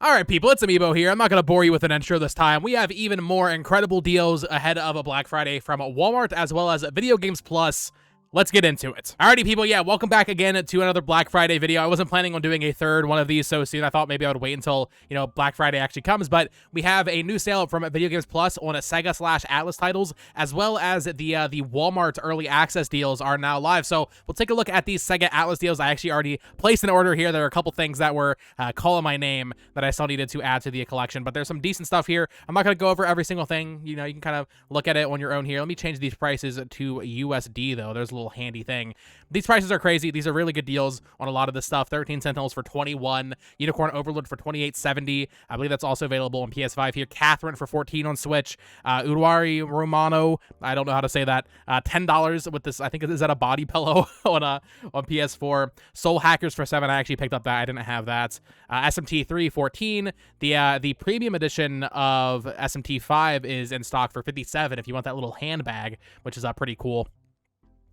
Alright people, it's Amiibo here. I'm not going to bore you with an intro this time. We have even more incredible deals ahead of a Black Friday from Walmart as well as Video Games Plus. Let's get into it. Alrighty people, yeah, welcome back again to another Black Friday video. I wasn't planning on doing a third one of these so soon. I thought maybe I would wait until, Black Friday actually comes, but we have a new sale from Video Games Plus on a Sega/Atlas titles, as well as the Walmart early access deals are now live. So we'll take a look at these Sega Atlas deals. I actually already placed an order here. There are a couple things that were calling my name that I still needed to add to the collection, but there's some decent stuff here. I'm not going to go over every single thing. You can kind of look at it on your own here. Let me change these prices to USD though. There's a little handy thing. These prices are crazy. These are really good deals on a lot of this stuff. 13 Sentinels for 21, Unicorn Overlord for 28.70. I believe that's also available on PS5 here. Catherine for 14 on Switch. Uruari Romano, I don't know how to say that. $10 with this. I think is that a body pillow on PS4. Soul Hackers for 7. I actually picked up that. I didn't have that. SMT 3 14. The premium edition of SMT 5 is in stock for 57 if you want that little handbag, which is pretty cool,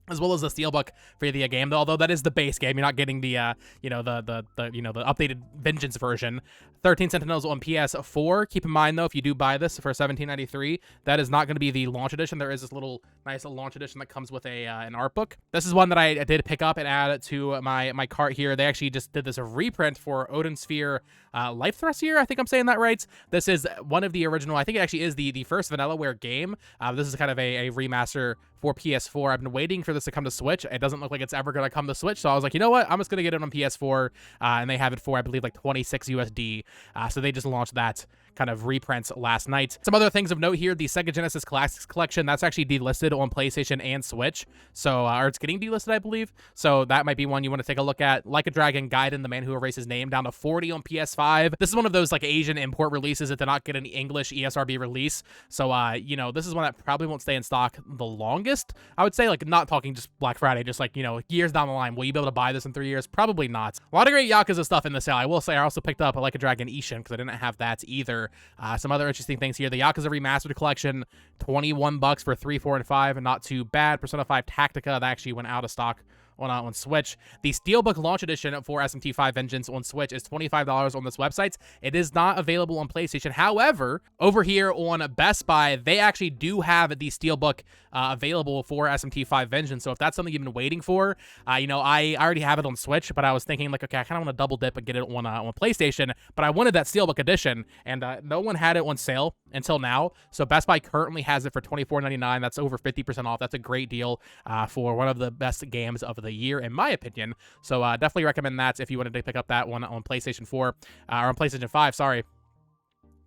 as well as the steelbook for the game, although that is the base game. You're not getting the the updated Vengeance version. 13 Sentinels on PS4. Keep in mind though, if you do buy this for $17.93, that is not going to be the launch edition. There is this nice little launch edition that comes with an art book. This is one that I did pick up and add to my cart here. They actually just did this reprint for Odin Sphere Life Thrust here. I think I'm saying that right. This is one of the original. I think it actually is the first Vanillaware game. This is kind of a remaster for PS4. I've been waiting for this to come to Switch. It doesn't look like it's ever going to come to Switch, so I was like, you know what? I'm just going to get it on PS4, and they have it for, I believe, like 26 USD. So they just launched that kind of reprint last night. Some other things of note here, the Sega Genesis Classics Collection, that's actually delisted on PlayStation and Switch. So, or it's getting delisted, I believe. So that might be one you want to take a look at. Like a Dragon, Gaiden, The Man Who Erased His Name, down to 40 on PS5. This is one of those like Asian import releases that did not get an English ESRB release. So, this is one that probably won't stay in stock the longest. I would say, like, not talking just Black Friday, just like, years down the line. Will you be able to buy this in 3 years? Probably not. A lot of great Yakuza stuff in the sale. I will say I also picked up Like a Dragon Ishin because I didn't have that either. Some other interesting things here. The Yakuza Remastered Collection, $21 for 3, 4, and 5. Not too bad. Persona 5 Tactica, that actually went out of stock on Switch. The Steelbook Launch Edition for SMT5 Vengeance on Switch is $25 on this website. It is not available on PlayStation. However, over here on Best Buy, they actually do have the Steelbook available for SMT5 Vengeance. So if that's something you've been waiting for, I already have it on Switch, but I was thinking like, okay, I kind of want to double dip and get it on PlayStation, but I wanted that Steelbook edition, and no one had it on sale until now. So Best Buy currently has it for $24.99. That's over 50% off. That's a great deal for one of the best games of the year, in my opinion. So definitely recommend that if you wanted to pick up that one on PlayStation 4 or on PlayStation 5. Sorry.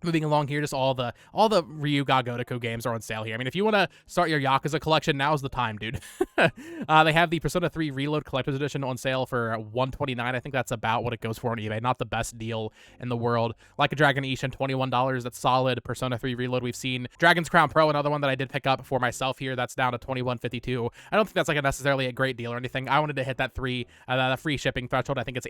Moving along here, just all the Ryuga Gotoku games are on sale here. I mean, if you want to start your Yakuza collection, now's the time, dude. They have the Persona 3 Reload Collector's Edition on sale for $129. I think that's about what it goes for on eBay. Not the best deal in the world. Like a Dragon Ishin, $21. That's solid. Persona 3 Reload we've seen. Dragon's Crown Pro, another one that I did pick up for myself here. That's down to $21.52. I don't think that's like necessarily a great deal or anything. I wanted to hit that free shipping threshold. I think it's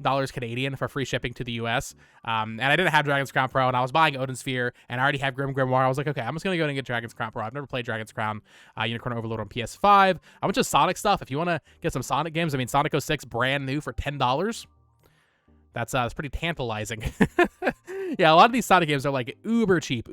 $80 Canadian for free shipping to the US. And I didn't have Dragon's Crown Pro, and I was buying Odin Sphere, and I already have Grim Grimoire. I was like, okay, I'm just going to go and get Dragon's Crown Pro. I've never played Dragon's Crown. Unicorn Overlord on PS5. A bunch of Sonic stuff. If you want to get some Sonic games, I mean, Sonic 06 brand new for $10. That's pretty tantalizing. Yeah, a lot of these Sonic games are like uber cheap.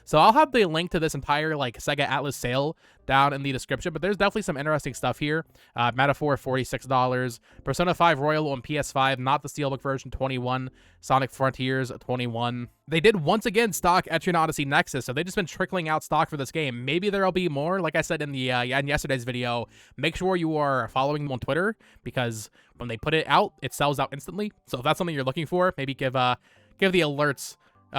So I'll have the link to this entire like Sega Atlas sale down in the description, but there's definitely some interesting stuff here. Metaphor, $46. Persona 5 Royal on PS5, not the Steelbook version, $21. Sonic Frontiers, $21. They did once again stock Etrian Odyssey Nexus, so they've just been trickling out stock for this game. Maybe there'll be more. Like I said in the in yesterday's video, make sure you are following them on Twitter, because when they put it out, it sells out instantly. So if that's something you're looking for, maybe give the alerts,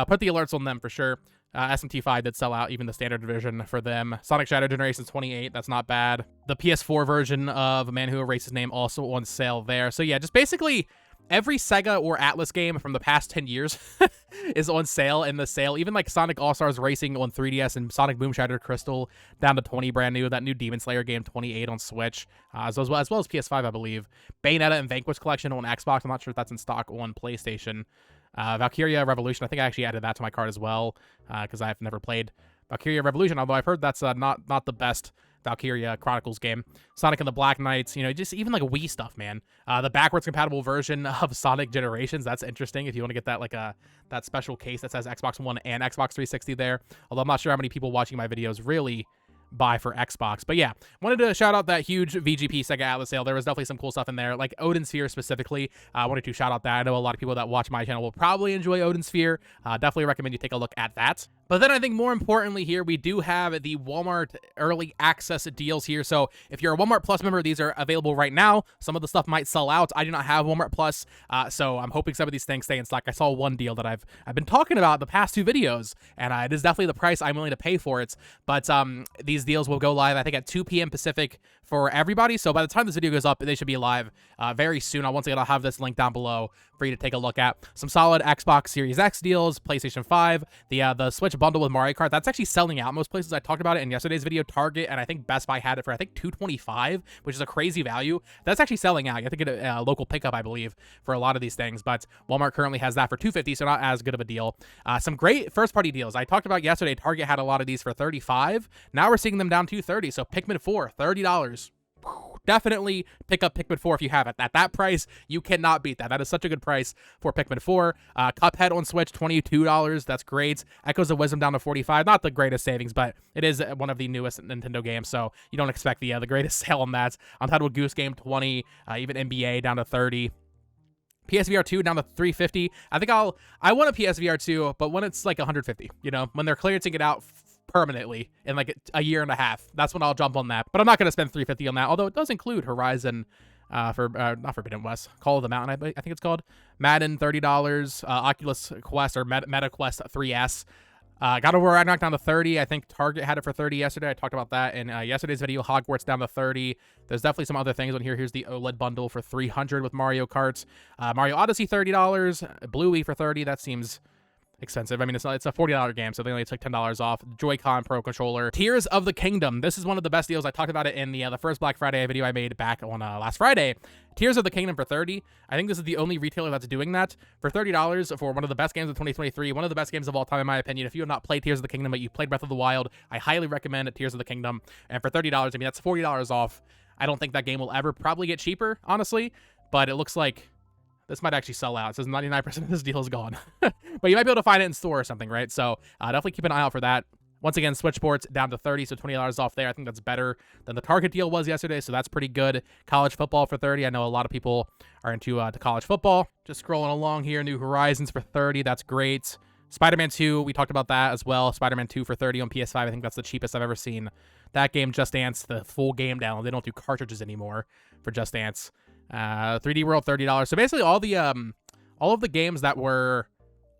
put the alerts on them for sure. SMT5 did sell out, even the standard version for them. Sonic Shadow Generations 28, that's not bad. The PS4 version of A Man Who Erased His Name also on sale there. So yeah, just basically every Sega or Atlas game from the past 10 years is on sale in the sale. Even like Sonic All-Stars Racing on 3DS and Sonic Boom Shattered Crystal down to 20 brand new. That new Demon Slayer game, 28 on Switch, as well as PS5, I believe. Bayonetta and Vanquish Collection on Xbox. I'm not sure if that's in stock on PlayStation. Valkyria Revolution, I think I actually added that to my cart as well, because I've never played Valkyria Revolution, although I've heard that's not the best Valkyria Chronicles game. Sonic and the Black Knights, you know, just even like Wii stuff, man. The backwards compatible version of Sonic Generations, that's interesting if you want to get that like that special case that says Xbox One and Xbox 360 there. Although I'm not sure how many people watching my videos really buy for Xbox. But yeah, wanted to shout out that huge VGP Sega Atlas sale. There was definitely some cool stuff in there, like Odin Sphere specifically. I wanted to shout out that. I know a lot of people that watch my channel will probably enjoy Odin Sphere. Definitely recommend you take a look at that. But then I think more importantly here, we do have the Walmart early access deals here. So if you're a Walmart Plus member, these are available right now. Some of the stuff might sell out. I do not have Walmart Plus, so I'm hoping some of these things stay in stock. I saw one deal that I've been talking about the past 2 videos, and it is definitely the price I'm willing to pay for it. But these deals will go live, I think, at 2 p.m. Pacific for everybody. So by the time this video goes up, they should be live very soon. Once again, I'll have this link down below for you to take a look at. Some solid Xbox Series X deals, PlayStation 5, the Switch bundle with Mario Kart. That's actually selling out most places. I talked about it in yesterday's video. Target and I think Best Buy had it for I think $225, which is a crazy value. That's actually selling out. You have to get a local pickup, I believe, for a lot of these things. But Walmart currently has that for $250, so not as good of a deal. Some great first-party deals. I talked about yesterday. Target had a lot of these for $35. Now we're seeing them down to $30. So Pikmin 4, $30. Definitely pick up Pikmin 4 if you have it. At that price, you cannot beat that. That is such a good price for Pikmin 4. Cuphead on Switch, $22. That's great. Echoes of Wisdom down to $45. Not the greatest savings, but it is one of the newest Nintendo games, so you don't expect the greatest sale on that. Untitled Goose Game, $20. Even NBA down to $30. PSVR 2 down to $350. I think I want a PSVR 2, but when it's like $150, you know, when they're clearancing it out permanently in like a year and a half, that's when I'll jump on that. But I'm not going to spend $350 on that, although it does include Horizon, not Forbidden West, Call of the Mountain, I think it's called, Madden, $30, Oculus Quest or Meta Quest 3S. God of War Ragnarok down to $30. I think Target had it for $30 yesterday. I talked about that in yesterday's video. Hogwarts down to $30. There's definitely some other things on here. Here's the OLED bundle for $300 with Mario Kart. Mario Odyssey, $30. Bluey for $30. That seems expensive. I mean, it's a $40 game, so they only took $10 off. Joy-Con Pro Controller. Tears of the Kingdom. This is one of the best deals. I talked about it in the first Black Friday video I made back on last Friday. Tears of the Kingdom for $30. I think this is the only retailer that's doing that. For $30 for one of the best games of 2023, one of the best games of all time in my opinion. If you have not played Tears of the Kingdom, but you played Breath of the Wild, I highly recommend Tears of the Kingdom. And for $30, I mean, that's $40 off. I don't think that game will ever probably get cheaper, honestly, but it looks like this might actually sell out. It says 99% of this deal is gone. But you might be able to find it in store or something, right? So definitely keep an eye out for that. Once again, Switch Sports down to $30, so $20 off there. I think that's better than the Target deal was yesterday, so that's pretty good. College football for $30. I know a lot of people are into to college football. Just scrolling along here, New Horizons for $30. That's great. Spider-Man 2, we talked about that as well. Spider-Man 2 for $30 on PS5. I think that's the cheapest I've ever seen that game. Just Dance, the full game download. They don't do cartridges anymore for Just Dance. 3D World, $30. So basically all of the games that were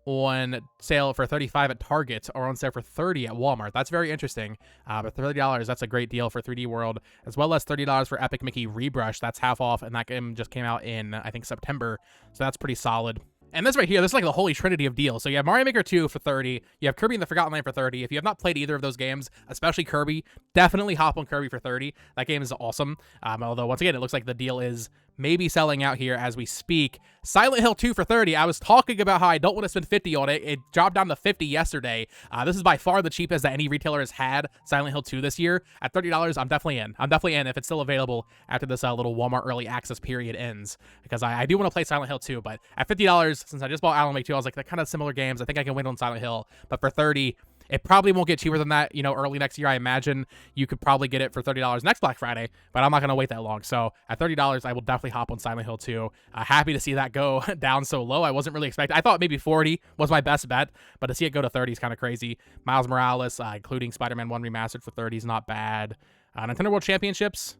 on sale for $35 at Target are on sale for $30 at Walmart. That's very interesting. But $30, that's a great deal for 3D World, as well as $30 for Epic Mickey Rebrush. That's half off, and that game just came out in, I think, September. So that's pretty solid. And this right here, this is like the holy trinity of deals. So you have Mario Maker 2 for $30. You have Kirby and the Forgotten Land for $30. If you have not played either of those games, especially Kirby, definitely hop on Kirby for $30. That game is awesome. Although, once again, it looks like the deal is maybe selling out here as we speak. Silent Hill 2 for $30. I was talking about how I don't want to spend $50 on it. It dropped down to $50 yesterday. This is by far the cheapest that any retailer has had Silent Hill 2 this year. At $30, I'm definitely in. I'm definitely in if it's still available after this little Walmart early access period ends. Because I do want to play Silent Hill 2, but at $50, since I just bought Alan Wake 2, I was like, they're kind of similar games. I think I can win on Silent Hill. But for $30, it probably won't get cheaper than that, you know, early next year. I imagine you could probably get it for $30 next Black Friday, but I'm not going to wait that long. So at $30, I will definitely hop on Silent Hill 2. Happy to see that go down so low. I wasn't really expecting. I thought maybe 40 was my best bet, but to see it go to 30 is kind of crazy. Miles Morales, including Spider-Man 1 Remastered for $30 is not bad. Nintendo World Championships,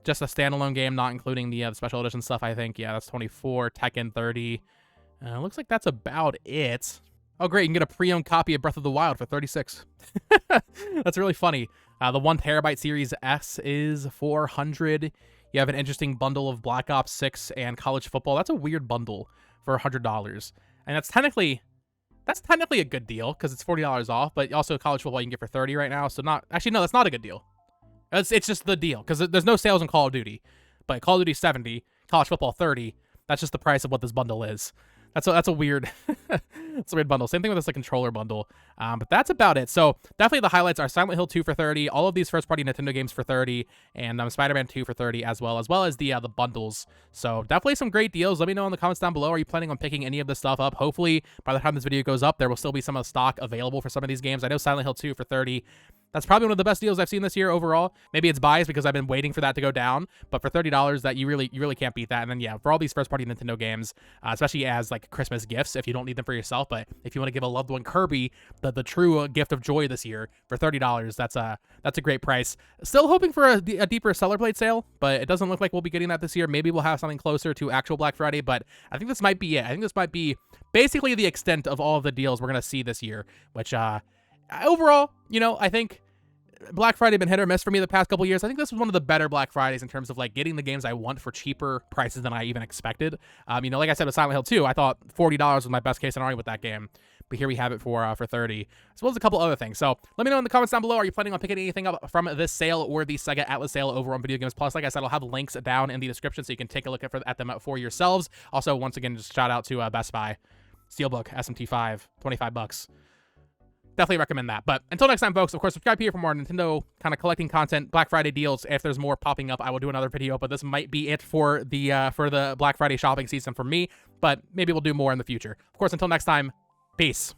just a standalone game, not including the special edition stuff, I think. Yeah, that's 24. Tekken 30. Looks like that's about it. Oh, great. You can get a pre-owned copy of Breath of the Wild for $36. That's really funny. The 1 terabyte Series S is $400. You have an interesting bundle of Black Ops 6 and college football. That's a weird bundle for $100. And that's technically a good deal because it's $40 off, but also college football you can get for $30 right now. So actually, no, that's not a good deal. It's just the deal because there's no sales on Call of Duty. But Call of Duty $70, college football $30. That's just the price of what this bundle is. That's a weird It's a weird bundle. Same thing with this like controller bundle. But that's about it. So definitely the highlights are Silent Hill 2 for 30, all of these first-party Nintendo games for 30, and Spider-Man 2 for 30 as well as the bundles. So definitely some great deals. Let me know in the comments down below. Are you planning on picking any of this stuff up? Hopefully by the time this video goes up, there will still be some of the stock available for some of these games. I know Silent Hill 2 for 30. That's probably one of the best deals I've seen this year overall. Maybe it's biased because I've been waiting for that to go down, but for $30, that you really can't beat that. And then yeah, for all these first-party Nintendo games, especially as like Christmas gifts, if you don't need them for yourself, but if you want to give a loved one Kirby the true gift of joy this year for $30, that's a great price. Still hoping for a deeper seller plate sale, but it doesn't look like we'll be getting that this year. Maybe we'll have something closer to actual Black Friday, but I think this might be it. I think this might be basically the extent of all of the deals we're gonna see this year, which overall, you know, I think Black Friday been hit or miss for me the past couple years. I think this was one of the better Black Fridays in terms of like getting the games I want for cheaper prices than I even expected. You know, like I said with Silent Hill 2, I thought $40 was my best case scenario with that game, but here we have it for 30, as well as a couple other things. So let me know in the comments down below. Are you planning on picking anything up from this sale or the Sega Atlas sale over on Video Games Plus? Like I said, I'll have links down in the description so you can take a look at them for yourselves. Also, once again, just shout out to Best Buy. Steelbook SMT5, $25. Definitely recommend that. But until next time, folks, of course, subscribe here for more Nintendo kind of collecting content, Black Friday deals. If there's more popping up, I will do another video, but this might be it for the Black Friday shopping season for me, but maybe we'll do more in the future. Of course, until next time, peace.